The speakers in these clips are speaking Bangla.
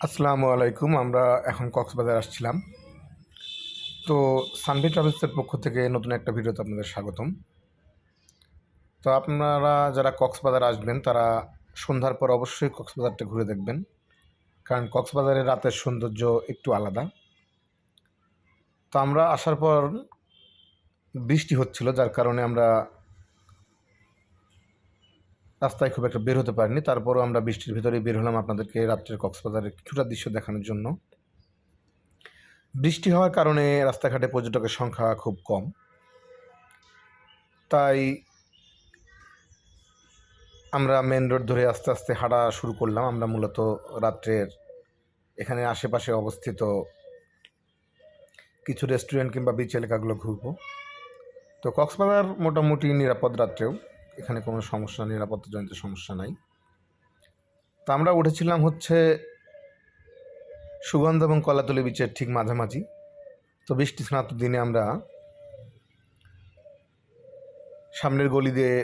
আসসালামু আলাইকুম। আমরা এখন কক্সবাজার আসছিলাম। তো সানভি ট্রাভেলসের পক্ষ থেকে নতুন একটা ভিডিওতে আপনাদের স্বাগতম। তো আপনারা যারা কক্সবাজার আসবেন তারা সন্ধ্যার পর অবশ্যই কক্সবাজারটা ঘুরে দেখবেন। কারণ কক্সবাজারের রাতের সৌন্দর্য একটু আলাদা। তো আমরা আসার পর বৃষ্টি হচ্ছিল, যার কারণে আমরা রাস্তায় খুব একটা বের হতে পারিনি। তারপরও আমরা বৃষ্টির ভিতরেই বের হলাম আপনাদেরকে রাত্রের কক্সবাজারের কিছুটা দৃশ্য দেখানোর জন্য। বৃষ্টি হওয়ার কারণে রাস্তাঘাটে পর্যটকের সংখ্যা খুব কম। তাই আমরা মেন রোড ধরে আস্তে আস্তে হাঁটা শুরু করলাম। আমরা মূলত রাত্রের এখানে আশেপাশে অবস্থিত কিছু রেস্টুরেন্ট কিংবা বিচ এলাকাগুলো ঘুরবো। তো কক্সবাজার মোটামুটি নিরাপদ রাত্রেও, এখানে কোনো সমস্যা, নিরাপত্তাজনিত সমস্যা নাই। তা আমরা উঠেছিলাম হচ্ছে সুগন্ধ এবং কলাতলি বিচের ঠিক মাঝামাঝি। তো বৃষ্টি স্নাত দিনে আমরা সামনের গলি দিয়ে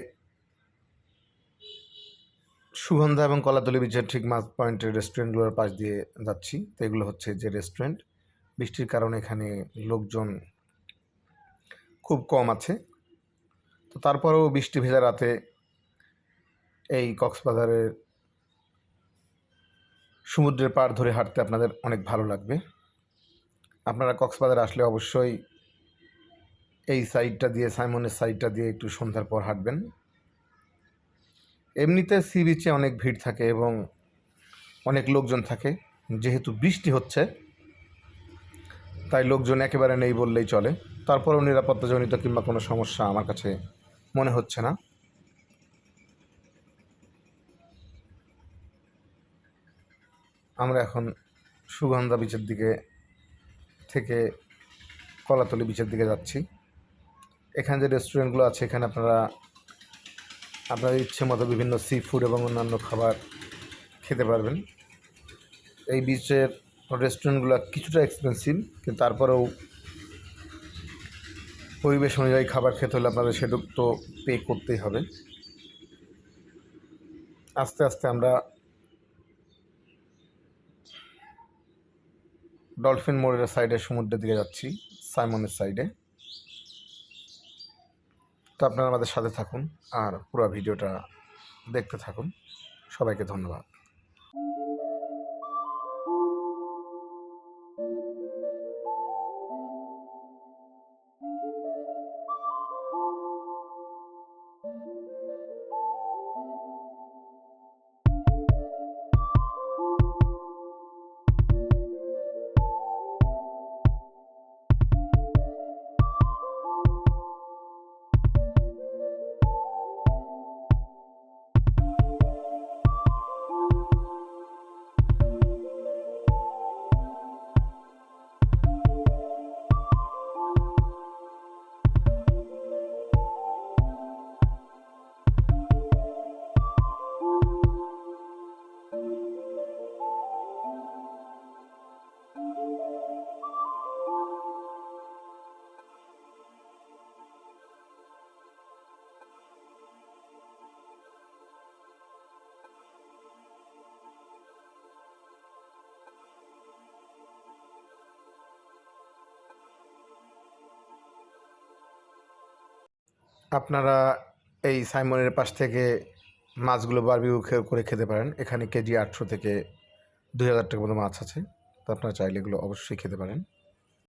সুগন্ধা এবং কলাতলি বিচের ঠিক মাঝ পয়েন্টের রেস্টুরেন্টগুলোর পাশ দিয়ে যাচ্ছি। তো এগুলো হচ্ছে যে রেস্টুরেন্ট। বৃষ্টির কারণে এখানে লোকজন খুব কম আছে। তো তারপরেও বৃষ্টি ভেজা রাতে এই কক্সবাজারের সমুদ্রের পাড় ধরে হাঁটতে আপনাদের অনেক ভালো লাগবে। আপনারা কক্সবাজার আসলে অবশ্যই এই সাইডটা দিয়ে, সাইমনের সাইডটা দিয়ে একটু সন্ধ্যার পর হাঁটবেন। এমনিতে সি বিচে অনেক ভিড় থাকে এবং অনেক লোকজন থাকে। যেহেতু বৃষ্টি হচ্ছে তাই লোকজন একেবারে নেই বললেই চলে। তারপরেও নিরাপত্তাজনিত কিংবা কোনো সমস্যা আমার কাছে মনে হচ্ছে না। আমরা এখন সুগন্ধা বিচের দিকে থেকে কলাতলি বিচের দিকে যাচ্ছি। এখানে যে রেস্টুরেন্টগুলো আছে এখানে আপনারা আপনাদের ইচ্ছে মতো বিভিন্ন সি ফুড এবং অন্যান্য খাবার খেতে পারবেন। এই বিচের রেস্টুরেন্টগুলো কিছুটা এক্সপেন্সিভ, কিন্তু তারপরেও পরিবেশ অনুযায়ী খাবার খেতে হলে আপনাদের সেটুকু তো পে করতেই হবে। আস্তে আস্তে আমরা ডলফিন মোড়ের সাইডে সমুদ্রের দিকে যাচ্ছি, সাইমনের সাইডে। তো আপনারা আমাদের সাথে থাকুন আর পুরো ভিডিওটা দেখতে থাকুন। সবাইকে ধন্যবাদ। আপনারা এই সাইমনের পাশ থেকে মাছগুলো বারবিকিউ করে খেতে পারেন। এখানে কেজি 800 থেকে 2000 টাকা মতো মাছ আছে। তো আপনারা চাইলে এগুলো অবশ্যই খেতে পারেন।